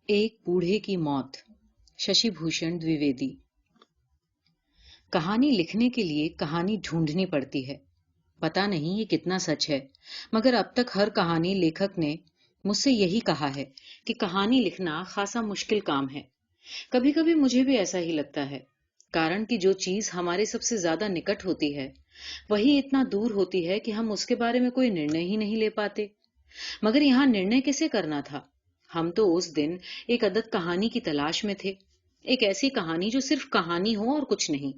एक बूढ़े की मौत। शशि भूषण द्विवेदी। कहानी लिखने के लिए कहानी ढूंढनी पड़ती है। पता नहीं ये कितना सच है, मगर अब तक हर कहानी लेखक ने मुझसे यही कहा है कि कहानी लिखना खासा मुश्किल काम है। कभी कभी मुझे भी ऐसा ही लगता है, कारण कि जो चीज हमारे सबसे ज्यादा निकट होती है वही इतना दूर होती है कि हम उसके बारे में कोई निर्णय ही नहीं ले पाते। मगर यहाँ निर्णय किसे करना था? हम तो उस दिन एक अदद कहानी की तलाश में थे, एक ऐसी कहानी जो सिर्फ कहानी हो और कुछ नहीं।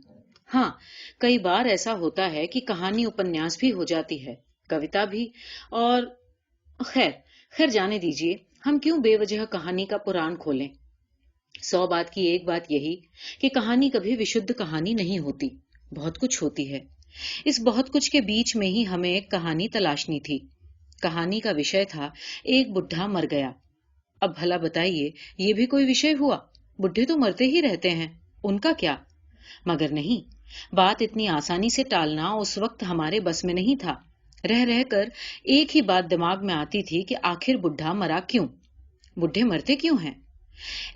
हाँ, कई बार ऐसा होता है कि कहानी उपन्यास भी हो जाती है, कविता भी। और खैर खैर जाने दीजिए, हम क्यों बेवजह कहानी का पुराण खोलें। 100 बात की एक बात यही कि कहानी कभी विशुद्ध कहानी नहीं होती, बहुत कुछ होती है। इस बहुत कुछ के बीच में ही हमें एक कहानी तलाशनी थी। कहानी का विषय था एक बुढ़ा मर गया। अब भला बताइए, ये भी कोई विषय हुआ? बुढ़े तो मरते ही रहते हैं, उनका क्या? मगर नहीं, बात इतनी आसानी से टालना उस वक्त हमारे बस में नहीं था। रह रहकर एक ही बात दिमाग में आती थी कि आखिर बुढ़ा मरा क्यों? बुढ़े मरते क्यों हैं?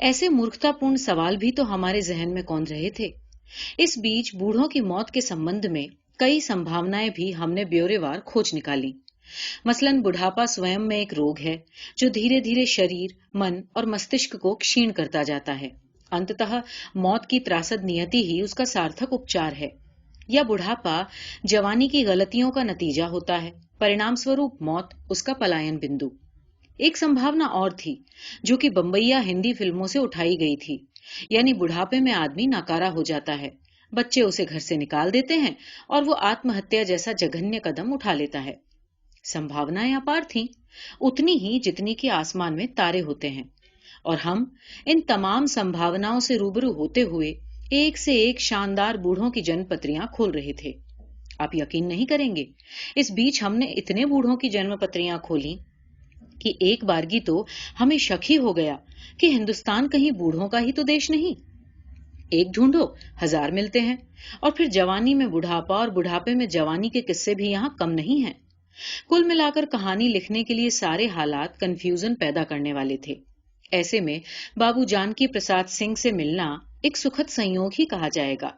ऐसे मूर्खतापूर्ण सवाल भी तो हमारे जहन में कौन रहे थे। इस बीच बूढ़ों की मौत के संबंध में कई संभावनाएं भी हमने ब्यौरेवार खोज निकाली। मसलन बुढ़ापा स्वयं में एक रोग है जो धीरे धीरे शरीर, मन और मस्तिष्क को क्षीण करता जाता है। अंततः मौत की त्रासद नियति ही उसका सार्थक उपचार है। या बुढ़ापा जवानी की गलतियों का नतीजा होता है, परिणाम स्वरूप मौत उसका पलायन बिंदु। एक संभावना और थी जो कि बम्बईया हिंदी फिल्मों से उठाई गई थी, यानी बुढ़ापे में आदमी नाकारा हो जाता है, बच्चे उसे घर से निकाल देते हैं और वो आत्महत्या जैसा जघन्य कदम उठा लेता है। संभावनाएं अपार थीं, उतनी ही जितनी कि आसमान में तारे होते हैं। और हम इन तमाम संभावनाओं से रूबरू होते हुए एक से एक शानदार बूढ़ों की जन्मपत्रियां खोल रहे थे। आप यकीन नहीं करेंगे, इस बीच हमने इतने बूढ़ों की जन्मपत्रियां खोली कि एक बारगी तो हमें शक ही हो गया कि हिंदुस्तान कहीं बूढ़ों का ही तो देश नहीं। एक ढूंढो, हजार मिलते हैं। और फिर जवानी में बुढ़ापा और बुढ़ापे में जवानी के किस्से भी यहाँ कम नहीं हैं। कुल मिलाकर कहानी लिखने के लिए सारे हालात कंफ्यूजन पैदा करने वाले थे। ऐसे में बाबू जानकी प्रसाद सिंह से मिलना एक सुखद संयोग ही कहा जाएगा।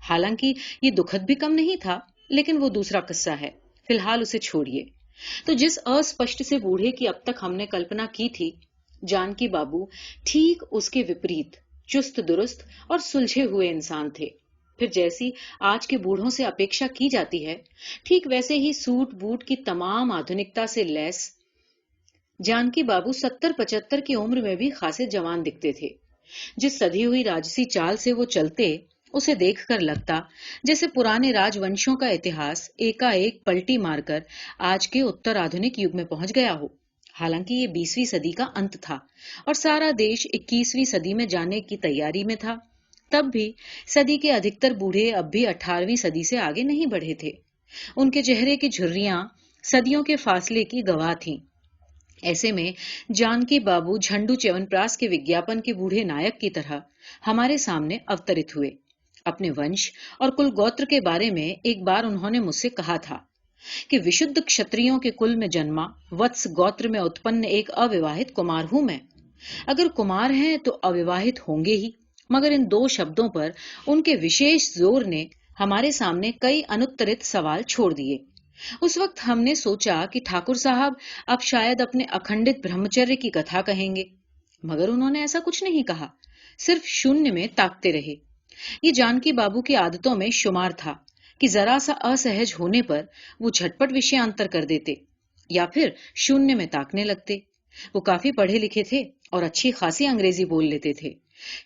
हालांकि ये दुखद भी कम नहीं था, लेकिन वो दूसरा किस्सा है, फिलहाल उसे छोड़िए। तो जिस अस्पष्ट से बूढ़े की अब तक हमने कल्पना की थी, जानकी बाबू ठीक उसके विपरीत चुस्त दुरुस्त और सुलझे हुए इंसान थे। फिर जैसी आज के बूढ़ों से अपेक्षा की जाती है, ठीक वैसे ही सूट बूट की तमाम आधुनिकता से लैस जानकी बाबू 70-75 की उम्र में भी खासे जवान दिखते थे। जिस सधी हुई राजसी चाल से वो चलते, उसे देखकर लगता जैसे पुराने राजवंशों का इतिहास एकाएक पलटी मारकर आज के उत्तर आधुनिक युग में पहुंच गया हो। हालांकि ये 20वीं सदी का अंत था और सारा देश 21वीं सदी में जाने की तैयारी में था। तब भी सदी के अधिकतर बूढ़े अब भी 18वीं सदी से आगे नहीं बढ़े थे। उनके चेहरे की झुर्रियां सदियों के फासले की गवाह थीं। ऐसे में जानकी बाबू झंडू च्यवनप्राश के विज्ञापन के बूढ़े नायक की तरह हमारे सामने अवतरित हुए। अपने वंश और कुल गोत्र के बारे में एक बार उन्होंने मुझसे कहा था कि विशुद्ध क्षत्रियों के कुल में जन्मा वत्स गोत्र में उत्पन्न एक अविवाहित कुमार हूं मैं। अगर कुमार हैं तो अविवाहित होंगे ही। मगर इन दो शब्दों पर उनके विशेष जोर ने हमारे सामने कई अनुत्तरित सवाल छोड़ दिए। उस वक्त हमने सोचा कि ठाकुर साहब अब शायद अपने अखंडित ब्रह्मचर्य की कथा कहेंगे, मगर उन्होंने ऐसा कुछ नहीं कहा, सिर्फ शून्य में ताकते रहे। ये जानकी बाबू की आदतों में शुमार था कि जरा सा असहज होने पर वो झटपट विषयांतर कर देते या फिर शून्य में ताकने लगते। वो काफी पढ़े लिखे थे और अच्छी खासी अंग्रेजी बोल लेते थे।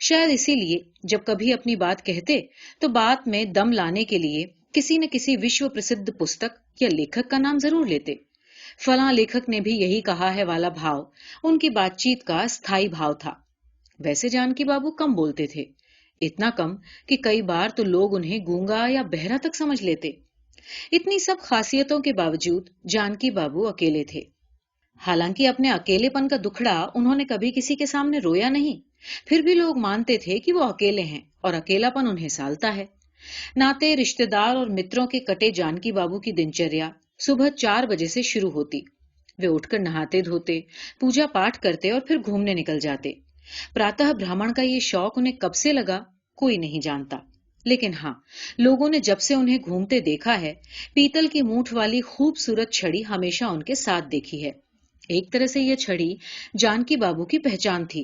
शायद इसीलिए जब कभी अपनी बात कहते तो बात में दम लाने के लिए किसी न किसी विश्व प्रसिद्ध पुस्तक या लेखक का नाम जरूर लेते। फलां लेखक ने भी यही कहा है वाला भाव उनकी बातचीत का स्थायी भाव था। वैसे जानकी बाबू कम बोलते थे, इतना कम कि कई बार तो लोग उन्हें गूंगा या बहरा तक समझ लेते। इतनी सब खासियतों के बावजूद जानकी बाबू अकेले थे। हालांकि अपने अकेलेपन का दुखड़ा उन्होंने कभी किसी के सामने रोया नहीं, फिर भी लोग मानते थे कि वो अकेले हैं और अकेलापन उन्हें सालता है। नाते रिश्तेदार और मित्रों के कटे जानकी बाबू की दिनचर्या सुबह 4 बजे से शुरू होती। वे उठकर नहाते धोते, पूजा पाठ करते और फिर घूमने निकल जाते। प्रातः भ्रमण का ये शौक उन्हें कब से लगा, कोई नहीं जानता। लेकिन हाँ, लोगों ने जब से उन्हें घूमते देखा है, पीतल की मूठ वाली खूबसूरत छड़ी हमेशा उनके साथ देखी है। एक तरह से यह छड़ी जानकी बाबू की पहचान थी,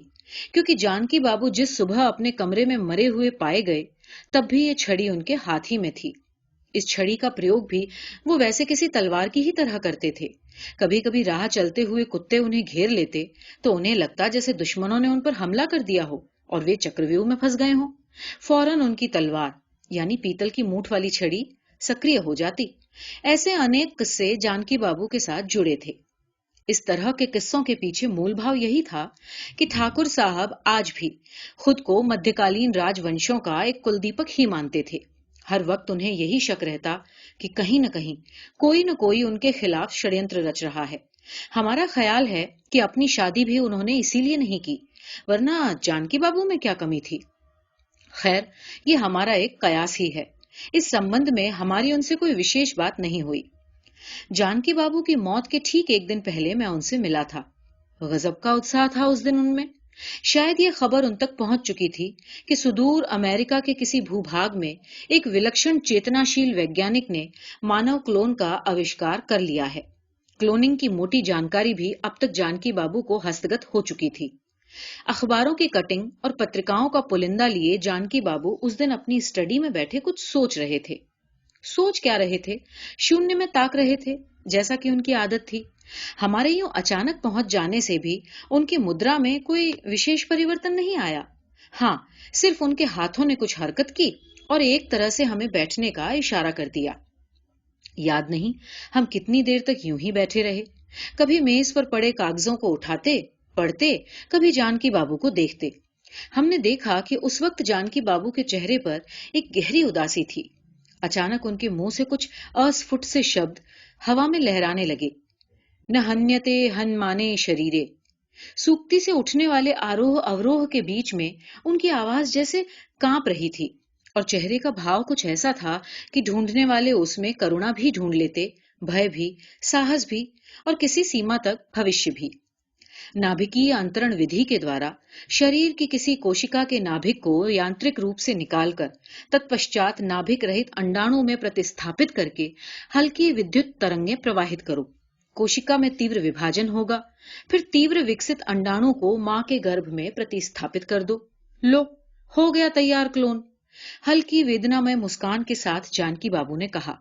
क्योंकि जानकी बाबू जिस सुबह अपने कमरे में मरे हुए पाए गए, तब भी यह छड़ी उनके हाथ ही में थी। इस छड़ी का प्रयोग भी वो वैसे किसी तलवार की ही तरह करते थे। कभी कभी राह चलते हुए कुत्ते उन्हें घेर लेते तो उन्हें लगता जैसे दुश्मनों ने उन पर हमला कर दिया हो और वे चक्रव्यूह में फंस गए हों। फौरन उनकी तलवार यानी पीतल की मूठ वाली छड़ी सक्रिय हो जाती। ऐसे अनेक किस्से जानकी बाबू के साथ जुड़े थे। इस तरह के किस्सों के पीछे मूल भाव यही था कि ठाकुर साहब आज भी खुद को मध्यकालीन राजवंशों का एक कुलदीपक ही मानते थे। हर वक्त उन्हें यही शक रहता कि कहीं न कोई उनके खिलाफ षड्यंत्र रच रहा है। हमारा ख्याल है कि अपनी शादी भी उन्होंने इसीलिए नहीं की, वरना जानकी बाबू में क्या कमी थी। खैर, ये हमारा एक कयास ही है। इस संबंध में हमारी उनसे कोई विशेष बात नहीं हुई। जानकी बाबू की मौत के ठीक एक दिन पहले मैं उनसे मिला था। गजब का उत्साह था उस दिन उनमें। शायद ये खबर उन तक पहुंच चुकी थी कि सुदूर अमेरिका के किसी भूभाग में एक विलक्षण चेतनाशील वैज्ञानिक ने मानव क्लोन का आविष्कार कर लिया है। क्लोनिंग की मोटी जानकारी भी अब तक जानकी बाबू को हस्तगत हो चुकी थी। अखबारों की कटिंग और पत्रिकाओं का पुलिंदा लिए जानकी बाबू उस दिन अपनी स्टडी में बैठे कुछ सोच रहे थे। सोच क्या रहे थे? शून्य में ताक रहे थे, जैसा कि उनकी आदत थी। हमारे यूं अचानक पहुंच जाने से भी उनकी मुद्रा में कोई विशेष परिवर्तन नहीं आया। हाँ, सिर्फ उनके हाथों ने कुछ हरकत की और एक तरह से हमें बैठने का इशारा कर दिया। याद नहीं हम कितनी देर तक यूं ही बैठे रहे। कभी मेज पर पड़े कागजों को उठाते, पढ़ते, कभी जानकी बाबू को देखते। हमने देखा कि उस वक्त जानकी बाबू के चेहरे पर एक गहरी उदासी थी। अचानक उनके मुंह से कुछ अस्फुट से शब्द हवा में लहराने लगे। न हन्यते हन्माने शरीरे। सूक्ति से उठने वाले आरोह अवरोह के बीच में उनकी आवाज जैसे कांप रही थी और चेहरे का भाव कुछ ऐसा था कि ढूंढने वाले उसमें करुणा भी ढूंढ लेते, भय भी, साहस भी और किसी सीमा तक भविष्य भी। नाभिकीय अंतरण विधि के द्वारा शरीर की किसी कोशिका के नाभिक को यांत्रिक रूप से निकालकर तत्पश्चात नाभिक रहित अंडाणु में प्रतिस्थापित करके हल्की विद्युत तरंगें प्रवाहित करो। कोशिका में तीव्र विभाजन होगा, फिर तीव्र विकसित अंडाणु को मां के गर्भ में प्रतिस्थापित कर दो। लो, हो गया तैयार क्लोन। हल्की वेदनामय मुस्कान के साथ जानकी बाबू ने कहा।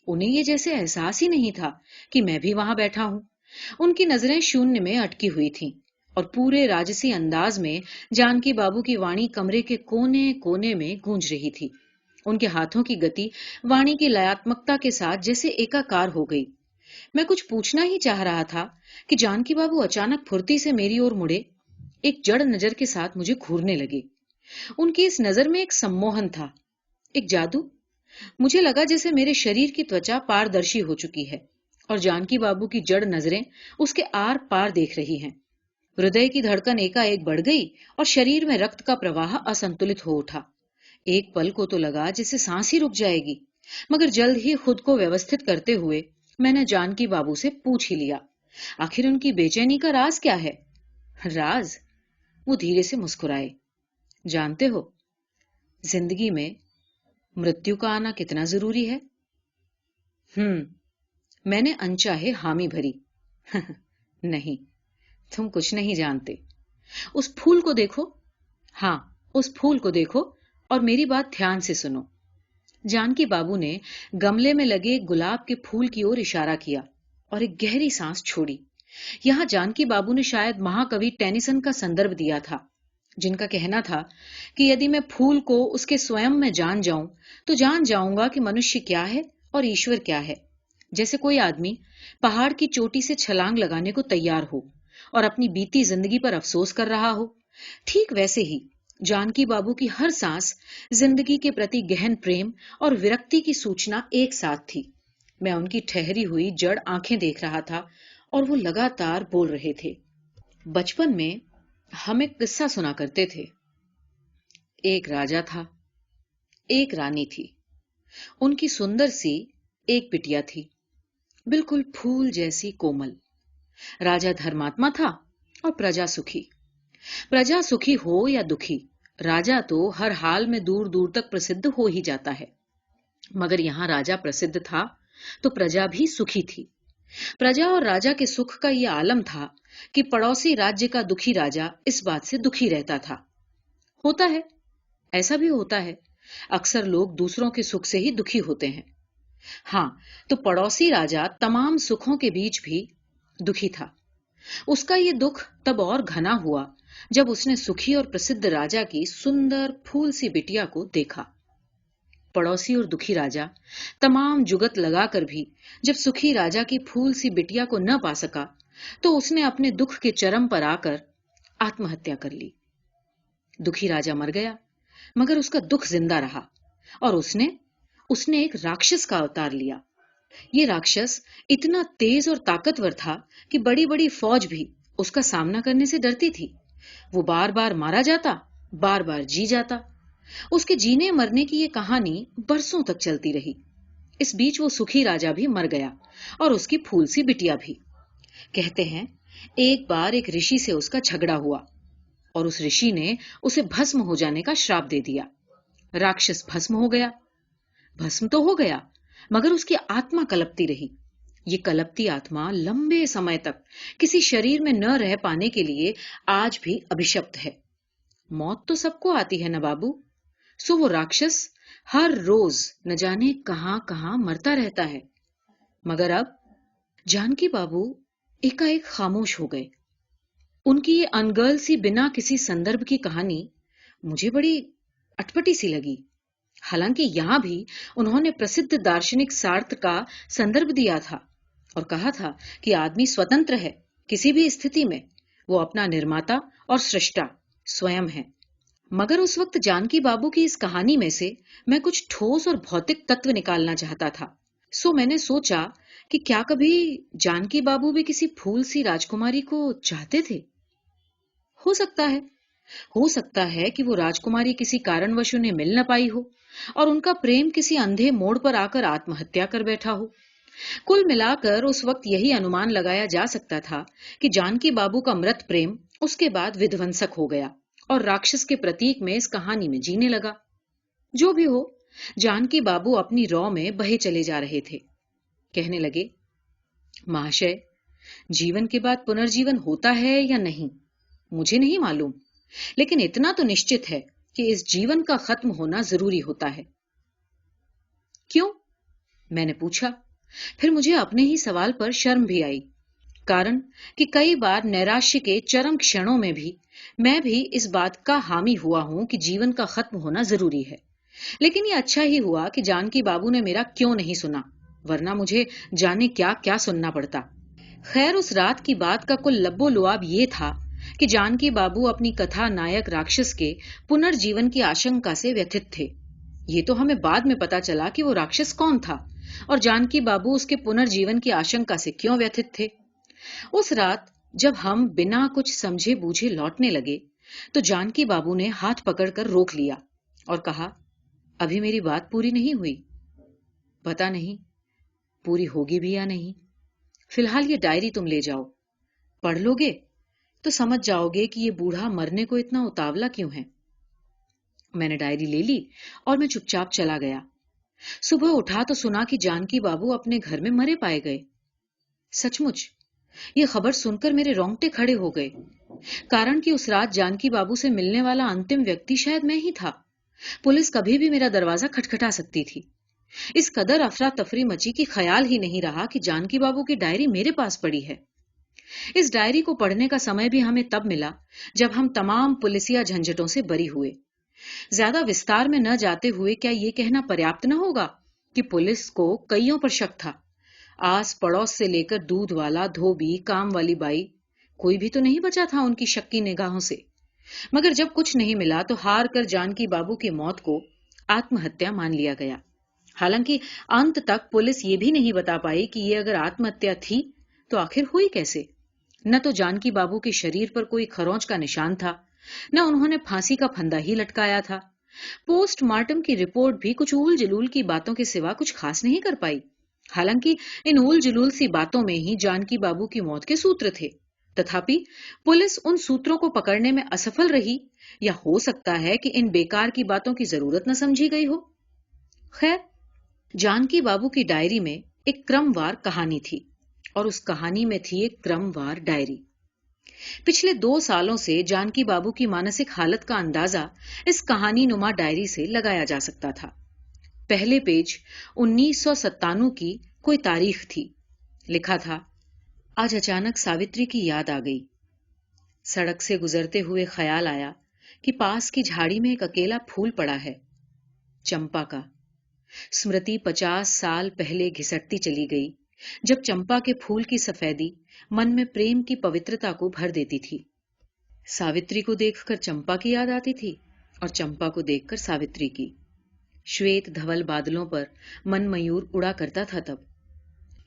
उन्हें ये जैसे एहसास ही नहीं था कि मैं भी वहां बैठा हूं। उनकी नजरें शून्य में अटकी हुई थीं और पूरे राजसी अंदाज में जानकी बाबू की वाणी कमरे के कोने कोने में गूंज रही थी। उनके हाथों की गति वाणी की लयात्मकता के साथ जैसे एकाकार हो गई। मैं कुछ पूछना ही चाह रहा था कि जानकी बाबू अचानक फुर्ती से मेरी ओर मुड़े, एक जड़ नजर के साथ मुझे घूरने लगे। उनकी इस नजर में एक सम्मोहन था, एक जादू। मुझे लगा जैसे मेरे शरीर की त्वचा पारदर्शी हो चुकी है और जानकी बाबू की जड़ नजरें उसके आर पार देख रही हैं। हृदय की धड़कन एकाएक बढ़ गई और शरीर में रक्त का प्रवाह असंतुलित हो उठा। एक पल को तो लगा जैसे सांस ही रुक जाएगी, मगर जल्द ही खुद को व्यवस्थित करते हुए मैंने जानकी बाबू से पूछ ही लिया, आखिर उनकी बेचैनी का राज क्या है? राज? वो धीरे से मुस्कुराए। जानते हो, जिंदगी में मृत्यु का आना कितना जरूरी है? मैंने अनचाहे हामी भरी। नहीं, तुम कुछ नहीं जानते। उस फूल को देखो। हाँ, उस फूल को देखो और मेरी बात ध्यान से सुनो। जानकी बाबू ने गमले में लगे एक गुलाब के फूल की ओर इशारा किया और एक गहरी सांस छोड़ी। यहां जानकी बाबू ने शायद महाकवि टेनिसन का संदर्भ दिया था, जिनका कहना था कि यदि मैं फूल को उसके स्वयं में जान जाऊं तो जान जाऊंगा कि मनुष्य क्या है और ईश्वर क्या है। जैसे कोई आदमी पहाड़ की चोटी से छलांग लगाने को तैयार हो और अपनी बीती जिंदगी पर अफसोस कर रहा हो, ठीक वैसे ही जानकी बाबू की हर सांस जिंदगी के प्रति गहन प्रेम और विरक्ति की सूचना एक साथ थी। मैं उनकी ठहरी हुई जड़ आंखें देख रहा था और वो लगातार बोल रहे थे। बचपन में हम एक किस्सा सुना करते थे। एक राजा था, एक रानी थी। उनकी सुंदर सी एक बिटिया थी, बिल्कुल फूल जैसी कोमल। राजा धर्मात्मा था और प्रजा सुखी। प्रजा सुखी हो या दुखी, राजा तो हर हाल में दूर दूर तक प्रसिद्ध हो ही जाता है। मगर यहाँ राजा प्रसिद्ध था तो प्रजा भी सुखी थी। प्रजा और राजा के सुख का यह आलम था कि पड़ोसी राज्य का दुखी राजा इस बात से दुखी रहता था। होता है, ऐसा भी होता है, अक्सर लोग दूसरों के सुख से ही दुखी होते हैं। हाँ, तो पड़ोसी राजा तमाम सुखों के बीच भी दुखी था। उसका ये दुख तब और घना हुआ जब उसने सुखी और प्रसिद्ध राजा की सुंदर फूल सी बिटिया को देखा। पड़ोसी और दुखी राजा तमाम जुगत लगाकर भी जब सुखी राजा की फूल सी बिटिया को न पा सका तो उसने अपने दुख के चरम पर आकर आत्महत्या कर ली। दुखी राजा मर गया, मगर उसका दुख जिंदा रहा और उसने एक राक्षस का अवतार लिया। ये राक्षस इतना तेज और ताकतवर था कि बड़ी बड़ी फौज भी उसका सामना करने से डरती थी। वो बार बार मारा जाता, बार बार जी जाता। उसके जीने मरने की ये कहानी बरसों तक चलती रही। इस बीच वो सुखी राजा भी मर गया और उसकी फूल सी बिटिया भी। कहते हैं एक बार एक ऋषि से उसका झगड़ा हुआ और उस ऋषि ने उसे भस्म हो जाने का श्राप दे दिया। राक्षस भस्म हो गया। भस्म तो हो गया, मगर उसकी आत्मा कलपती रही। ये कलपती आत्मा लंबे समय तक किसी शरीर में न रह पाने के लिए आज भी अभिशप्त है। मौत तो सबको आती है ना बाबू। सो वो राक्षस हर रोज न जाने कहां कहां मरता रहता है। मगर अब जानकी बाबू एकाएक खामोश हो गए। उनकी ये अनगर्ल सी बिना किसी संदर्भ की कहानी मुझे बड़ी अटपटी सी लगी। हालांकि यहां भी उन्होंने प्रसिद्ध दार्शनिक सार्थ का संदर्भ दिया था और कहा था कि आदमी स्वतंत्र है, किसी भी स्थिति में वो अपना निर्माता और सृष्टा स्वयं है। मगर उस वक्त जानकी बाबू की इस कहानी में से मैं कुछ ठोस और भौतिक तत्व निकालना चाहता था। सो मैंने सोचा कि क्या कभी जानकी बाबू भी किसी फूल सी राजकुमारी को चाहते थे। हो सकता है हो सकता है कि वो राजकुमारी किसी कारणवश उन्हें मिल न पाई हो और उनका प्रेम किसी अंधे मोड़ पर आकर आत्महत्या कर बैठा हो। कुल मिलाकर उस वक्त यही अनुमान लगाया जा सकता था कि जानकी बाबू का मृत प्रेम उसके बाद विध्वंसक हो गया और राक्षस के प्रतीक में इस कहानी में जीने लगा। जो भी हो, जानकी बाबू अपनी रौ में बहे चले जा रहे थे। कहने लगे, महाशय, जीवन के बाद पुनर्जीवन होता है या नहीं मुझे नहीं मालूम, लेकिन इतना तो निश्चित है कि इस जीवन का खत्म होना जरूरी होता है। क्यों? मैंने पूछा। फिर मुझे अपने ही सवाल पर शर्म भी आई, कारण कि कई बार नैराश्य के चरम क्षणों में भी मैं भी इस बात का हामी हुआ हूं कि जीवन का खत्म होना जरूरी है। लेकिन ये अच्छा ही हुआ कि जानकी बाबू ने मेरा क्यों नहीं सुना, वरना मुझे जाने क्या क्या सुनना पड़ता। खैर, उस रात की बात का कुल लब्बो लुआब ये था कि जानकी बाबू अपनी कथा नायक राक्षस के पुनर्जीवन की आशंका से व्यथित थे। ये तो हमें बाद में पता चला कि वो राक्षस कौन था और जानकी बाबू उसके पुनर्जीवन की आशंका से क्यों व्यथित थे। उस रात जब हम बिना कुछ समझे बूझे लौटने लगे तो जानकी बाबू ने हाथ पकड़कर रोक लिया और कहा, अभी मेरी बात पूरी नहीं हुई। पता नहीं पूरी होगी भी या नहीं। फिलहाल ये डायरी तुम ले जाओ, पढ़ लोगे तो समझ जाओगे कि ये बूढ़ा मरने को इतना उतावला क्यों है। मैंने डायरी ले ली और मैं चुपचाप चला गया। सुबह उठा तो सुना कि जानकी बाबू अपने घर में मरे पाए गए। सचमुच ये खबर सुनकर मेरे रोंगटे खड़े हो गए, कारण कि उस रात जानकी बाबू से मिलने वाला अंतिम व्यक्ति शायद मैं ही था। पुलिस कभी भी मेरा दरवाजा खटखटा सकती थी। इस कदर अफरा तफरी मची कि ख्याल ही नहीं रहा कि जानकी बाबू की डायरी मेरे पास पड़ी है। इस डायरी को पढ़ने का समय भी हमें तब मिला जब हम तमाम पुलिसिया झंझटों से बरी हुए। ज्यादा विस्तार में न जाते हुए क्या ये कहना पर्याप्त न होगा कि पुलिस को कईयों पर शक था। आस पड़ोस से लेकर दूध वाला, धोबी, काम वाली बाई, कोई भी तो नहीं बचा था उनकी शक की निगाहों से। मगर जब कुछ नहीं मिला तो हार कर जानकी बाबू की मौत को आत्महत्या मान लिया गया। हालांकि अंत तक पुलिस ये भी नहीं बता पाई कि ये अगर आत्महत्या थी तो आखिर हुई कैसे। न तो जानकी बाबू के शरीर पर कोई खरोंच का निशान था, न उन्होंने फांसी का फंदा ही लटकाया था। पोस्टमार्टम की रिपोर्ट भी कुछ ऊल जलूल की बातों के सिवा कुछ खास नहीं कर पाई। हालांकि इन ऊल जलूल सी बातों में ही जानकी बाबू की मौत के सूत्र थे। तथापि पुलिस उन सूत्रों को पकड़ने में असफल रही, या हो सकता है कि इन बेकार की बातों की जरूरत न समझी गई हो। खैर, जानकी बाबू की डायरी में एक क्रमवार कहानी थी, और उस कहानी में थी एक क्रमवार डायरी। पिछले 2 सालों से जानकी बाबू की मानसिक हालत का अंदाजा इस कहानी नुमा डायरी से लगाया जा सकता था। पहले पेज 1997 की कोई तारीख थी। लिखा था, आज अचानक सावित्री की याद आ गई। सड़क से गुजरते हुए ख्याल आया कि पास की झाड़ी में एक अकेला फूल पड़ा है, चंपा का। स्मृति 50 साल पहले घिसटती चली गई, जब चंपा के फूल की सफेदी मन में प्रेम की पवित्रता को भर देती थी। सावित्री को देखकर चंपा की याद आती थी, और चंपा को देखकर सावित्री की। श्वेत धवल बादलों पर मन मयूर उड़ा करता था तब।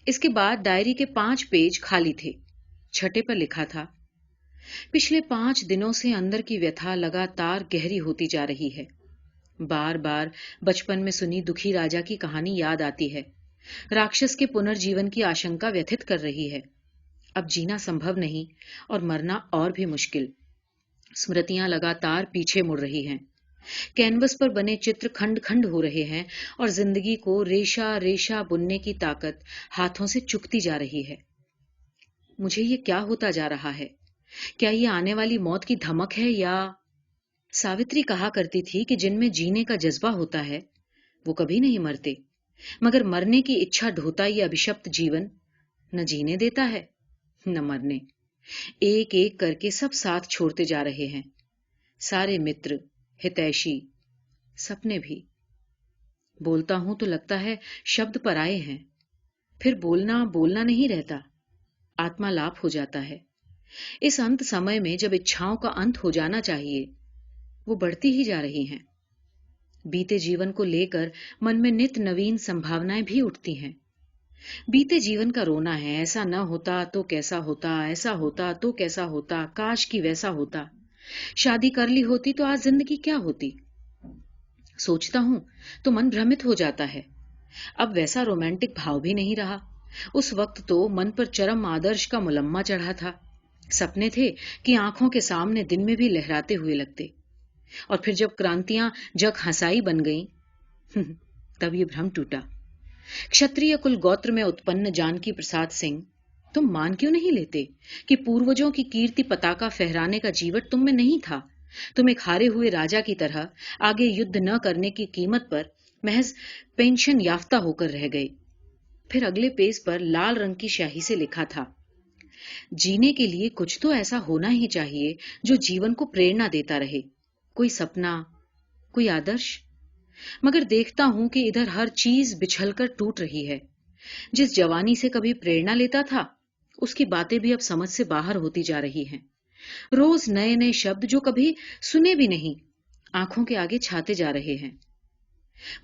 इसके बाद डायरी के 5 पेज खाली थे। छठे पर लिखा था, पिछले 5 दिनों से अंदर की व्यथा लगातार गहरी होती जा रही है। बार बार बचपन में सुनी दुखी राजा की कहानी याद आती है। राक्षस के पुनर्जीवन की आशंका व्यथित कर रही है। अब जीना संभव नहीं और मरना और भी मुश्किल। स्मृतियां लगातार पीछे मुड़ रही हैं। कैनवस पर बने चित्र खंड खंड हो रहे हैं, और जिंदगी को रेशा रेशा बुनने की ताकत हाथों से चुकती जा रही है। मुझे ये क्या होता जा रहा है? क्या ये आने वाली मौत की धमक है, या... सावित्री कहा करती थी कि जिनमें जीने का जज्बा होता है वो कभी नहीं मरते, मगर मरने की इच्छा ढोता ये अभिशप्त जीवन न जीने देता है न मरने। एक एक करके सब साथ छोड़ते जा रहे हैं, सारे मित्र, हितैषी, सपने भी। बोलता हूं तो लगता है शब्द पराये हैं, फिर बोलना बोलना नहीं रहता, आत्मालाप हो जाता है। इस अंत समय में जब इच्छाओं का अंत हो जाना चाहिए, वो बढ़ती ही जा रही हैं। बीते जीवन को लेकर मन में नित नवीन संभावनाएं भी उठती हैं। बीते जीवन का रोना है, ऐसा न होता तो कैसा होता, ऐसा होता तो कैसा होता, काश कि वैसा होता, शादी कर ली होती तो आज जिंदगी क्या होती। सोचता हूं तो मन भ्रमित हो जाता है। अब वैसा रोमांटिक भाव भी नहीं रहा। उस वक्त तो मन पर चरम आदर्श का मुलम्मा चढ़ा था। सपने थे कि आंखों के सामने दिन में भी लहराते हुए लगते, और फिर जब क्रांतियां जग हंसाई बन गईं, तब ये भ्रम टूटा। क्षत्रिय कुल गोत्र में उत्पन्न जानकी प्रसाद सिंह, तुम मान क्यों नहीं लेते कि पूर्वजों की कीर्ति पताका फहराने का जीवट तुम में नहीं था? तुम एक हारे हुए राजा की तरह आगे युद्ध न करने की कीमत पर महज पेंशन याफ्ता होकर रह गए। फिर अगले पेज पर लाल रंग की स्याही से लिखा था, जीने के लिए कुछ तो ऐसा होना ही चाहिए जो जीवन को प्रेरणा देता रहे, कोई सपना, कोई आदर्श। मगर देखता हूं कि इधर हर चीज बिछलकर टूट रही है। जिस जवानी से कभी प्रेरणा लेता था, उसकी बातें भी अब समझ से बाहर होती जा रही हैं। रोज नए नए शब्द जो कभी सुने भी नहीं, आंखों के आगे छाते जा रहे हैं।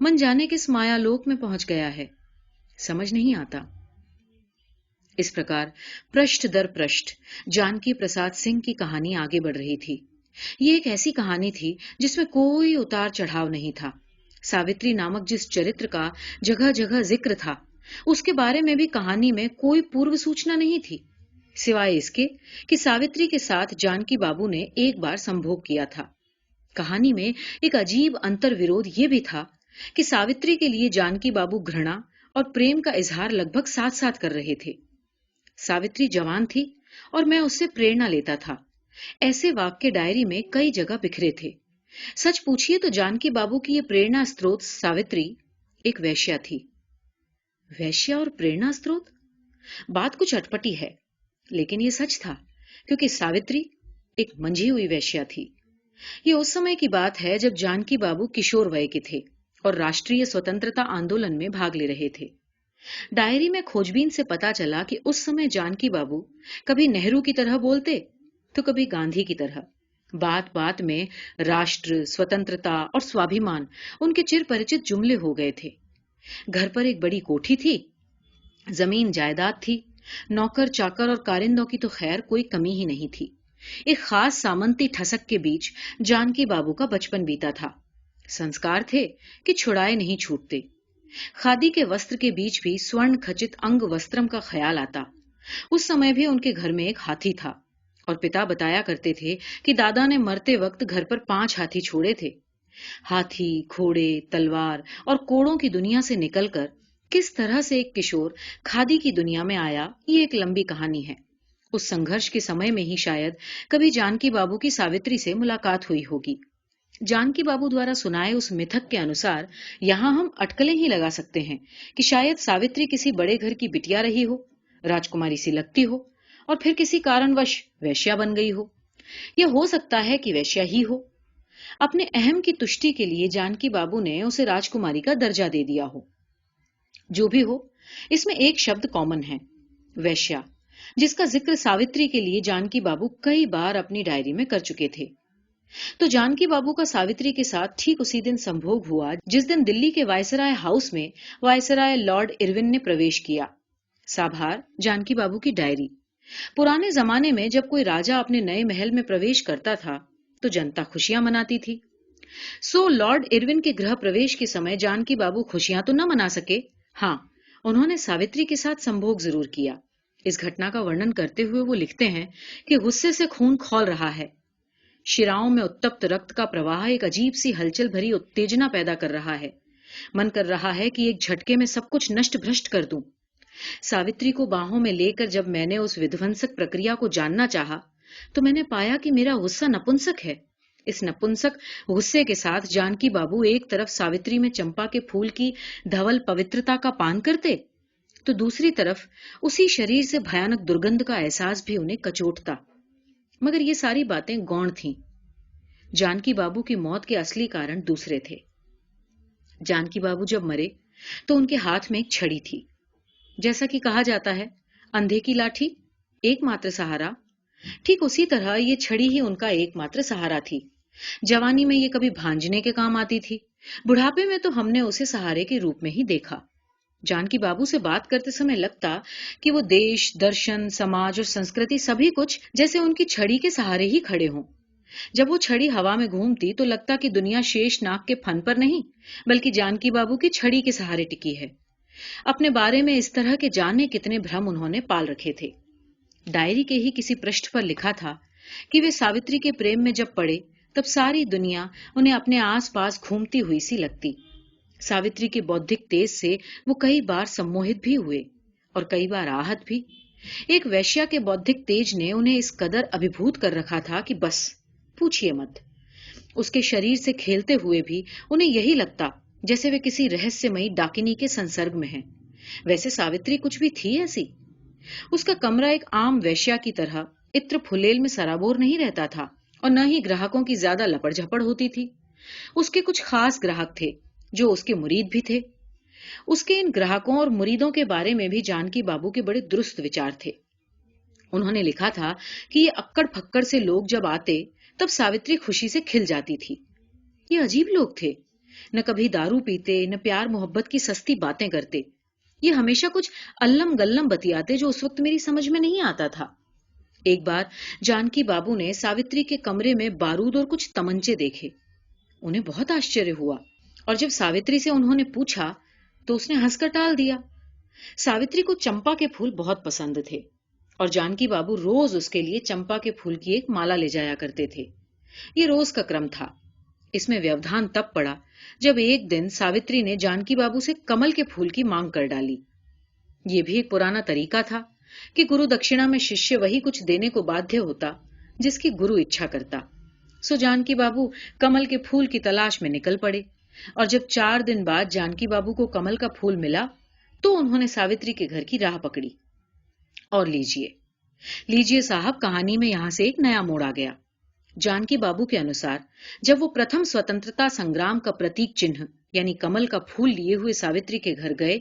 मन जाने किस मायालोक में पहुंच गया है, समझ नहीं आता। इस प्रकार पृष्ठ दर पृष्ठ जानकी प्रसाद सिंह की कहानी आगे बढ़ रही थी। ये एक ऐसी कहानी थी जिसमें कोई उतार चढ़ाव नहीं था। सावित्री नामक जिस चरित्र का जगह जगह जिक्र था, उसके बारे में भी कहानी में कोई पूर्व सूचना नहीं थी, सिवाय इसके कि सावित्री के साथ जानकी बाबू ने एक बार संभोग किया था। कहानी में एक अजीब अंतर विरोध ये भी था कि सावित्री के लिए जानकी बाबू घृणा और प्रेम का इजहार लगभग साथ साथ कर रहे थे। सावित्री जवान थी और मैं उससे प्रेरणा लेता था। ऐसे वाक्य डायरी में कई जगह बिखरे थे। सच पूछिए तो जानकी बाबू की ये प्रेरणा स्रोत सावित्री एक वेश्या थी। वेश्या और प्रेरणा स्रोत, बात कुछ अटपटी है, लेकिन ये सच था, क्योंकि सावित्री एक मंझी हुई वेश्या थी। ये उस समय की बात है जब जानकी बाबू किशोर वय के थे और राष्ट्रीय स्वतंत्रता आंदोलन में भाग ले रहे थे। डायरी में खोजबीन से पता चला कि उस समय जानकी बाबू कभी नेहरू की तरह बोलते तो कभी गांधी की तरह। बात बात में राष्ट्र, स्वतंत्रता और स्वाभिमान उनके चिर परिचित जुमले हो गए थे। घर पर एक बड़ी कोठी थी, जमीन जायदाद थी, नौकर चाकर और कारिंदों की तो खैर कोई कमी ही नहीं थी। एक खास सामंती ठसक के बीच जानकी बाबू का बचपन बीता था। संस्कार थे कि छुड़ाए नहीं छूटते। खादी के वस्त्र के बीच भी स्वर्ण खचित अंग वस्त्रम का ख्याल आता। उस समय भी उनके घर में एक हाथी था, और पिता बताया करते थे कि दादा ने मरते वक्त घर पर 5 हाथी छोड़े थे। हाथी, घोड़े, तलवार और कोड़ों की दुनिया से निकलकर किस तरह से एक किशोर खादी की दुनिया में आया, ये एक लंबी कहानी है। उस संघर्ष के समय में ही शायद कभी जानकी बाबू की सावित्री से मुलाकात हुई होगी। जानकी बाबू द्वारा सुनाए उस मिथक के अनुसार यहाँ हम अटकलें ही लगा सकते हैं कि शायद सावित्री किसी बड़े घर की बिटिया रही हो, राजकुमारी सी लगती हो और फिर किसी कारणवश वैश्या बन गई हो। यह हो सकता है कि वैश्या ही हो। अपने अहम की तुष्टि के लिए जानकी बाबू ने उसे राजकुमारी का दर्जा दे दिया हो। जो भी हो, इसमें एक शब्द कॉमन है, वैश्या, जिसका जिक्र सावित्री के लिए जानकी बाबू कई बार अपनी डायरी में कर चुके थे। तो जानकी बाबू का सावित्री के साथ ठीक उसी दिन संभोग हुआ जिस दिन दिल्ली के वायसराय हाउस में वायसराय लॉर्ड इरविन ने प्रवेश किया। साभार जानकी बाबू की डायरी। पुराने जमाने में जब कोई राजा अपने नए महल में प्रवेश करता था तो जनता खुशियां मनाती थी। सो लॉर्ड इरविन के गृह प्रवेश के समय जानकी बाबू खुशियां तो न मना सके, हाँ, उन्होंने सावित्री के साथ संभोग जरूर किया। इस घटना का वर्णन करते हुए वो लिखते हैं कि गुस्से से खून खौल रहा है, शिराओं में उत्तप्त रक्त का प्रवाह एक अजीब सी हलचल भरी उत्तेजना पैदा कर रहा है। मन कर रहा है कि एक झटके में सब कुछ नष्ट भ्रष्ट कर दूं। सावित्री को बाहों में लेकर जब मैंने उस विध्वंसक प्रक्रिया को जानना चाहा तो मैंने पाया कि मेरा गुस्सा नपुंसक है। इस नपुंसक गुस्से के साथ जानकी बाबू एक तरफ सावित्री में चंपा के फूल की धवल पवित्रता का पान करते तो दूसरी तरफ उसी शरीर से भयानक दुर्गंध का एहसास भी उन्हें कचोटता। मगर ये सारी बातें गौण थीं। जानकी बाबू की मौत के असली कारण दूसरे थे। जानकी बाबू जब मरे तो उनके हाथ में एक छड़ी थी। जैसा कि कहा जाता है, अंधे की लाठी एकमात्र सहारा, ठीक उसी तरह ये छड़ी ही उनका एकमात्र सहारा थी। जवानी में ये कभी भांजने के काम आती थी, बुढ़ापे में तो हमने उसे सहारे के रूप में ही देखा। जानकी बाबू से बात करते समय लगता कि वो देश, दर्शन, समाज और संस्कृति सभी कुछ जैसे उनकी छड़ी के सहारे ही खड़े हों। जब वो छड़ी हवा में घूमती तो लगता कि दुनिया शेष नाग के फन पर नहीं बल्कि जानकी बाबू की छड़ी के सहारे टिकी है। अपने बारे में इस तरह के जाने कितने भ्रम उन्होंने पाल रखे थे। डायरी के ही किसी पृष्ठ पर लिखा था कि वे सावित्री के प्रेम में जब पड़े तब सारी दुनिया उन्हें अपने आस पास घूमती हुई सी लगती। सावित्री के बौद्धिक तेज से वो कई बार सम्मोहित भी हुए और कई बार आहत भी। एक वैश्या के बौद्धिक तेज ने उन्हें इस कदर अभिभूत कर रखा था कि बस पूछिए मत। उसके शरीर से खेलते हुए भी उन्हें यही लगता जैसे वे किसी रहस्यमयी डाकिनी के संसर्ग में हैं। वैसे सावित्री कुछ भी थी ऐसी। उसका कमरा एक आम वैश्या की तरह इत्र फुलेल में सराबोर नहीं रहता था और न ही ग्राहकों की ज्यादा लपड़ झपड़ होती थी। उसके कुछ खास ग्राहक थे जो उसके मुरीद भी थे। उसके इन ग्राहकों और मुरीदों के बारे में भी जानकी बाबू के बड़े दुरुस्त विचार थे। उन्होंने लिखा था कि ये अक्कड़ फक्कड़ से लोग जब आते तब सावित्री खुशी से खिल जाती थी। ये अजीब लोग थे, न कभी दारू पीते न प्यार मोहब्बत की सस्ती बातें करते। ये हमेशा कुछ अल्लम गल्लम बतियाते जो उस वक्त मेरी समझ में नहीं आता था। एक बार जानकी बाबू ने सावित्री के कमरे में बारूद और कुछ तमंचे देखे। उन्हें बहुत आश्चर्य हुआ और जब सावित्री से उन्होंने पूछा तो उसने हंसकर टाल दिया। सावित्री को चंपा के फूल बहुत पसंद थे और जानकी बाबू रोज उसके लिए चंपा के फूल की एक माला ले जाया करते थे। ये रोज का क्रम था। इसमें व्यवधान तब पड़ा जब एक दिन सावित्री ने जानकी बाबू से कमल के फूल की मांग कर डाली। ये भी एक पुराना तरीका था कि गुरु दक्षिणा में शिष्य वही कुछ देने को बाध्य होता जिसकी गुरु इच्छा करता। सो जानकी बाबू कमल के फूल की तलाश में निकल पड़े और जब 4 दिन बाद जानकी बाबू को कमल का फूल मिला तो उन्होंने सावित्री के घर की राह पकड़ी। और लीजिए साहब, कहानी में यहां से एक नया मोड़ आ गया। जानकी बाबू के अनुसार जब वो प्रथम स्वतंत्रता संग्राम का प्रतीक चिन्ह यानी कमल का फूल लिए हुए सावित्री के घर गए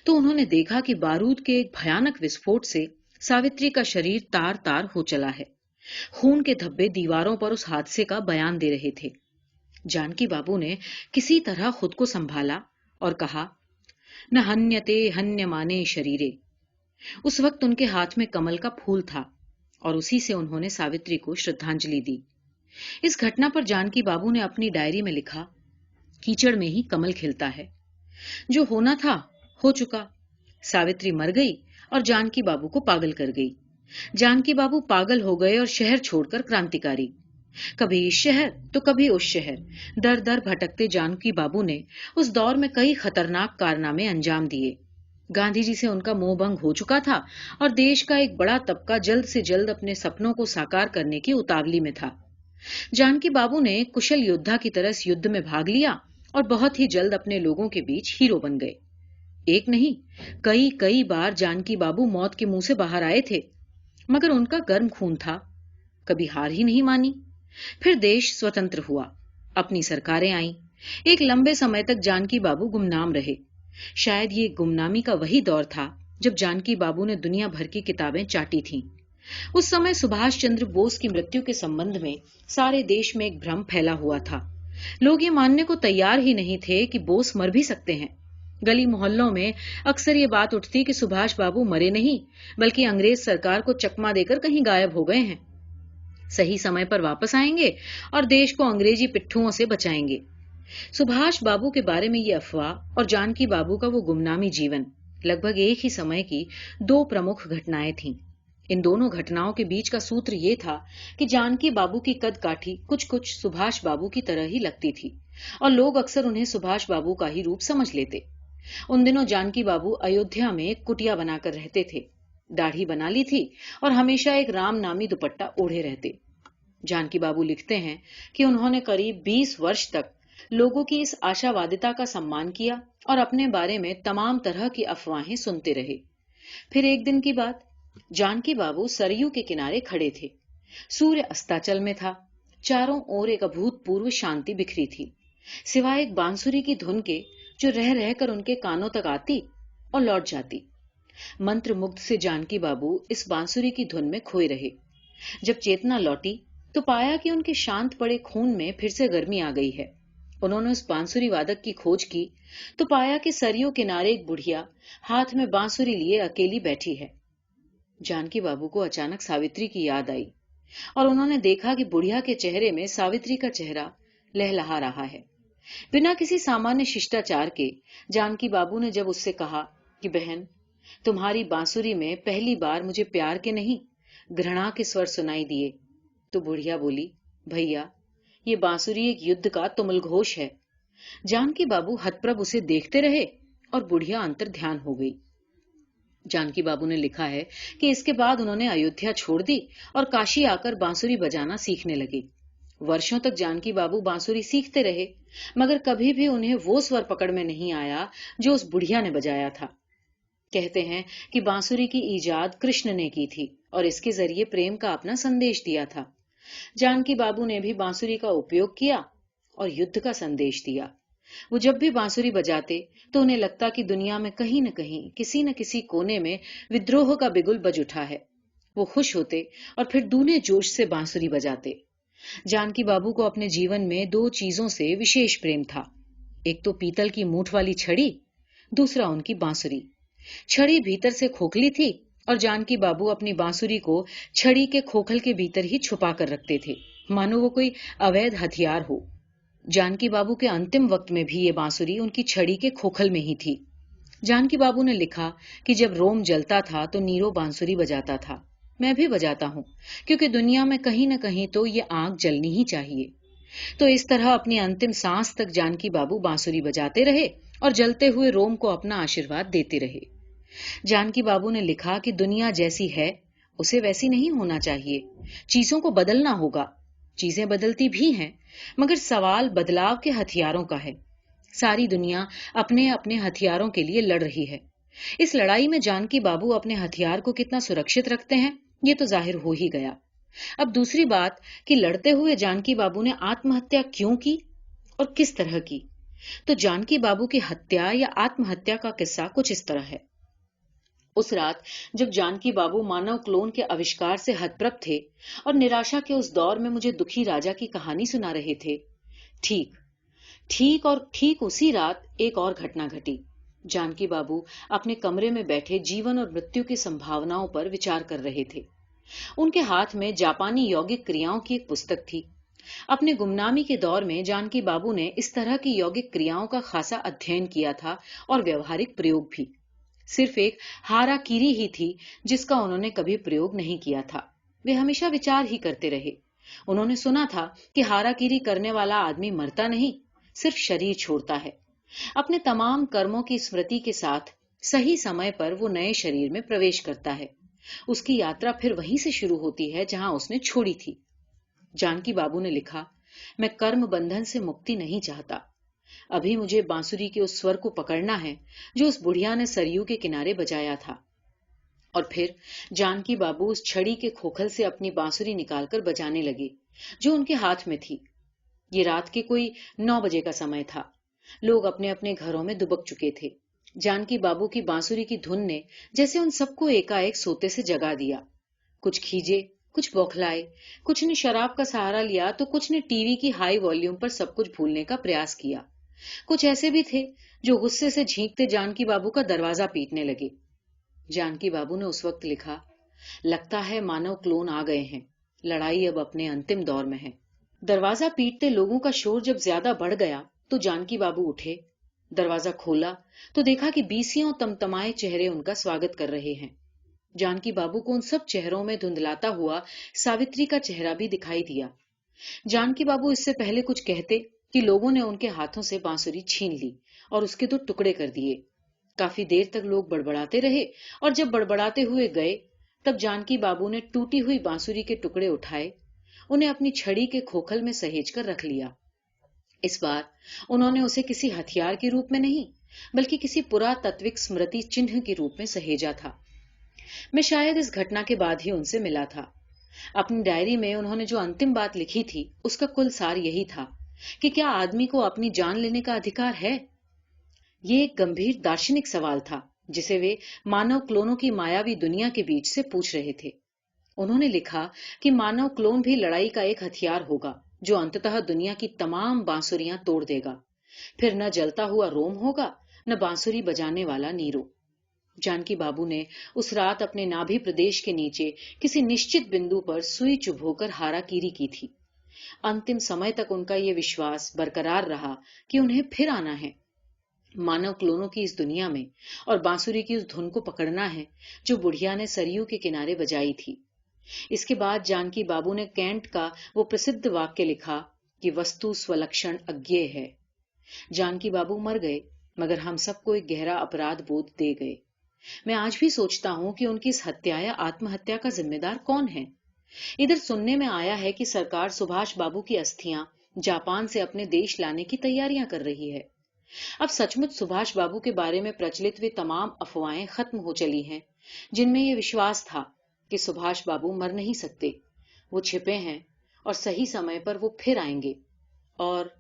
तो उन्होंने देखा कि बारूद के एक भयानक विस्फोट से सावित्री का शरीर तार तार हो चला है। खून के धब्बे दीवारों पर उस हादसे का बयान दे रहे थे। जानकी बाबू ने किसी तरह खुद को संभाला और कहा, न हन्यते हन्यमाने शरीरे। उस वक्त उनके हाथ में कमल का फूल था और उसी से उन्होंने सावित्री को श्रद्धांजलि दी। इस घटना पर जानकी बाबू ने अपनी डायरी में लिखा, कीचड़ में ही कमल खिलता है। जो होना था हो चुका। सावित्री मर गई और जानकी बाबू को पागल कर गई। जानकी बाबू पागल हो गए और शहर छोड़कर क्रांतिकारी। कभी इस शहर तो कभी उस शहर, दर दर भटकते जानकी बाबू ने उस दौर में कई खतरनाक कारनामे अंजाम दिए। गांधी जी से उनका मोहभंग हो चुका था और देश का एक बड़ा तबका जल्द से जल्द अपने सपनों को साकार करने की उतावली में था। जानकी बाबू ने कुशल योद्धा की तरह इस युद्ध में भाग लिया और बहुत ही जल्द अपने लोगों के बीच हीरो बन गए। एक नहीं, कई कई बार जानकी बाबू मौत के मुंह से बाहर आए थे, मगर उनका गर्म खून था, कभी हार ही नहीं मानी। फिर देश स्वतंत्र हुआ, अपनी सरकारें आईं। एक लंबे समय तक जानकी बाबू गुमनाम रहे। शायद ये गुमनामी का वही दौर था जब जानकी बाबू ने दुनिया भर की किताबें चाटी थीं। उस समय सुभाष चंद्र बोस की मृत्यु के संबंध में सारे देश में एक भ्रम फैला हुआ था। लोग ये मानने को तैयार ही नहीं थे कि बोस मर भी सकते हैं। गली मोहल्लों में अक्सर ये बात उठती कि सुभाष बाबू मरे नहीं, बल्कि अंग्रेज सरकार को चकमा देकर कहीं गायब हो गए हैं। सही समय पर वापस आएंगे और देश को अंग्रेजी पिट्ठुओं से बचाएंगे। सुभाष बाबू के बारे में ये अफवाह और जानकी बाबू का वो गुमनामी जीवन लगभग एक ही समय की दो प्रमुख घटनाएं थीं। इन दोनों घटनाओं के बीच का सूत्र ये था कि जानकी बाबू की कद काठी कुछ कुछ सुभाष बाबू की तरह ही लगती थी और लोग अक्सर उन्हें सुभाष बाबू का ही रूप समझ लेते। उन दिनों जानकी बाबू अयोध्या में एक कुटिया बनाकर रहते थे। दाढ़ी बना ली थी और हमेशा एक राम नामी दुपट्टा ओढ़े रहते। जानकी बाबू लिखते हैं कि उन्होंने करीब 20 वर्ष तक लोगों की इस आशावादिता का सम्मान किया और अपने बारे में तमाम तरह की अफवाहें सुनते रहे। फिर एक दिन की बात, जानकी बाबू सरयू के किनारे खड़े थे। सूर्य अस्ताचल में था। चारों ओर एक अभूतपूर्व शांति बिखरी थी, सिवाय एक बांसुरी की धुन के जो रह रहकर उनके कानों तक आती और लौट जाती। मंत्रमुग्ध से जानकी बाबू इस बांसुरी की धुन में खोए रहे। जब चेतना लौटी तो पाया कि उनके शांत पड़े खून में फिर से गर्मी आ गई है। उन्होंने उस बांसुरी वादक की खोज की तो पाया कि सरयू किनारे एक बुढ़िया हाथ में बांसुरी लिए अकेली बैठी है। जानकी बाबू को अचानक सावित्री की याद आई और उन्होंने देखा कि बुढ़िया के चेहरे में सावित्री का चेहरा लहलहा रहा है। बिना किसी सामान्य शिष्टाचार के जानकी बाबू ने जब उससे कहा कि बहन, तुम्हारी बांसुरी में पहली बार मुझे प्यार के नहीं घृणा के स्वर सुनाई दिए, तो बुढ़िया बोली, भैया, ये बांसुरी एक युद्ध का तुमुल घोष है। जानकी बाबू हतप्रभ उसे देखते रहे और बुढ़िया अंतर ध्यान हो गई। जानकी बाबू ने लिखा है कि इसके बाद उन्होंने अयोध्या छोड़ दी और काशी आकर बांसुरी बजाना सीखने लगे। वर्षों तक जानकी बाबू बांसुरी सीखते रहे, मगर कभी भी उन्हें वो स्वर पकड़ में नहीं आया जो उस बुढ़िया ने बजाया था। कहते हैं कि बांसुरी की ईजाद कृष्ण ने की थी और इसके जरिए प्रेम का अपना संदेश दिया था। जानकी बाबू ने भी बांसुरी का उपयोग किया और युद्ध का संदेश दिया। वो जब भी बांसुरी बजाते तो उन्हें लगता कि दुनिया में कहीं न कहीं किसी न किसी कोने में विद्रोह का बिगुल बज उठा है। वो खुश होते और फिर दूने जोश से बांसुरी बजाते। जानकी बाबू को अपने जीवन में दो चीजों से विशेष प्रेम था। एक तो पीतल की मूठ वाली छड़ी, दूसरा उनकी बांसुरी। छड़ी भीतर से खोखली थी और जानकी बाबू अपनी बांसुरी को छड़ी के खोखल के भीतर ही छुपा कर रखते थे, मानो वो कोई अवैध हथियार हो। जानकी बाबू के अंतिम वक्त में भी ये बांसुरी उनकी छड़ी के खोखल में ही थी। जानकी बाबू ने लिखा कि जब रोम जलता था तो नीरो बांसुरी बजाता था। मैं भी बजाता हूँ, क्योंकि दुनिया में कहीं न कहीं तो ये आग जलनी ही चाहिए। तो इस तरह अपनी अंतिम सांस तक जानकी बाबू बांसुरी बजाते रहे और जलते हुए रोम को अपना आशीर्वाद देते रहे। जानकी बाबू ने लिखा कि दुनिया जैसी है उसे वैसी नहीं होना चाहिए, चीजों को बदलना होगा। चीजें बदलती भी हैं, मगर सवाल बदलाव के हथियारों का है। सारी दुनिया अपने अपने हथियारों के लिए लड़ रही है। इस लड़ाई में जानकी बाबू अपने हथियार को कितना सुरक्षित रखते हैं, ये तो जाहिर हो ही गया। अब दूसरी बात कि लड़ते हुए जानकी बाबू ने आत्महत्या क्यों की और किस तरह की। तो जानकी बाबू की हत्या या आत्महत्या का किस्सा कुछ इस तरह है। उस रात जब जानकी बाबू मानव क्लोन के आविष्कार से हतप्रभ थे और निराशा के उस दौर में मुझे दुखी राजा की कहानी सुना रहे थे, ठीक उसी रात एक और घटना घटी। जानकी बाबू अपने कमरे में बैठे जीवन और मृत्यु की संभावनाओं पर विचार कर रहे थे। उनके हाथ में जापानी यौगिक क्रियाओं की एक पुस्तक थी। अपने गुमनामी के दौर में जानकी बाबू ने इस तरह की यौगिक क्रियाओं का खासा अध्ययन किया था और व्यवहारिक प्रयोग भी। सिर्फ एक हाराकीरी ही थी जिसका उन्होंने कभी प्रयोग नहीं किया था। वे हमेशा विचार ही करते रहे। उन्होंने सुना था कि हाराकीरी करने वाला आदमी मरता नहीं, सिर्फ शरीर छोड़ता है। अपने तमाम कर्मों की स्मृति के साथ सही समय पर वो नए शरीर में प्रवेश करता है। उसकी यात्रा फिर वहीं से शुरू होती है जहां उसने छोड़ी थी। जानकी बाबू ने लिखा, मैं कर्म बंधन से मुक्ति नहीं चाहता। अभी मुझे बांसुरी के उस स्वर को पकड़ना है जो उस बुढ़िया ने सरयू के किनारे बजाया था। और फिर जानकी बाबू उस छड़ी के खोखल से अपनी बांसुरी निकालकर बजाने लगे जो उनके हाथ में थी। ये रात के कोई 9 बजे का समय था। लोग अपने अपने घरों में दुबक चुके थे। जानकी बाबू की बांसुरी की धुन ने जैसे उन सबको एकाएक सोते से जगा दिया। कुछ खीजे, कुछ बौखलाए, कुछ ने शराब का सहारा लिया तो कुछ ने टीवी की हाई वॉल्यूम पर सब कुछ भूलने का प्रयास किया। कुछ ऐसे भी थे जो गुस्से से झींकते जानकी बाबू का दरवाजा पीटने लगे। जानकी बाबू ने उस वक्त लिखा, लगता है मानव क्लोन आ गए हैं। लड़ाई अब अपने अंतिम दौर में है। दरवाजा पीटते लोगों का शोर जब ज्यादा बढ़ गया तो जानकी बाबू उठे। दरवाजा खोला तो देखा कि बीसियों तमतमाए चेहरे उनका स्वागत कर रहे हैं। जानकी बाबू को उन सब चेहरों में धुंधलाता हुआ सावित्री का चेहरा भी दिखाई दिया। जानकी बाबू इससे पहले कुछ कहते कि लोगों ने उनके हाथों से बांसुरी छीन ली और उसके 2 टुकड़े कर दिए। काफी देर तक लोग बड़बड़ाते रहे और जब बड़बड़ाते हुए गए तब जानकी बाबू ने टूटी हुई बांसुरी के टुकड़े उठाए, उन्हें अपनी छड़ी के खोखल में सहेज कर रख लिया। इस बार उन्होंने उसे किसी हथियार के रूप में नहीं बल्कि किसी पुरातात्विक स्मृति चिन्ह के रूप में सहेजा था। मैं शायद इस घटना के बाद ही उनसे मिला था। अपनी डायरी में उन्होंने जो अंतिम बात लिखी थी उसका कुल सार यही था कि क्या आदमी को अपनी जान लेने का अधिकार है। ये एक गंभीर दार्शनिक सवाल था जिसे वे मानव क्लोनों की मायावी दुनिया के बीच से पूछ रहे थे। उन्होंने लिखा कि मानव क्लोन भी लड़ाई का एक हथियार होगा जो अंततः दुनिया की तमाम बांसुरियां तोड़ देगा। फिर न जलता हुआ रोम होगा, न बांसुरी बजाने वाला नीरो। जानकी बाबू ने उस रात अपने नाभि प्रदेश के नीचे किसी निश्चित बिंदु पर सुई चुभोकर हाराकीरी की थी। अंतिम समय तक उनका यह विश्वास बरकरार रहा कि उन्हें फिर आना है, मानव क्लोनों की इस दुनिया में, और बांसुरी की उस धुन को पकड़ना है जो बुढ़िया ने सरयू के किनारे बजाई थी। इसके बाद जानकी बाबू ने कैंट का वो प्रसिद्ध वाक्य लिखा कि वस्तु स्वलक्षण अज्ञेय है। जानकी बाबू मर गए मगर हम सबको एक गहरा अपराध बोध दे गए। मैं आज भी सोचता हूं कि उनकी इस हत्या या आत्महत्या का जिम्मेदार कौन है। इधर सुनने में आया है कि सरकार सुभाष बाबू की अस्थियां जापान से अपने देश लाने की तैयारियां कर रही है। अब सचमुच सुभाष बाबू के बारे में प्रचलित वे तमाम अफवाहें खत्म हो चली हैं जिनमें यह विश्वास था कि सुभाष बाबू मर नहीं सकते, वो छिपे हैं और सही समय पर वो फिर आएंगे और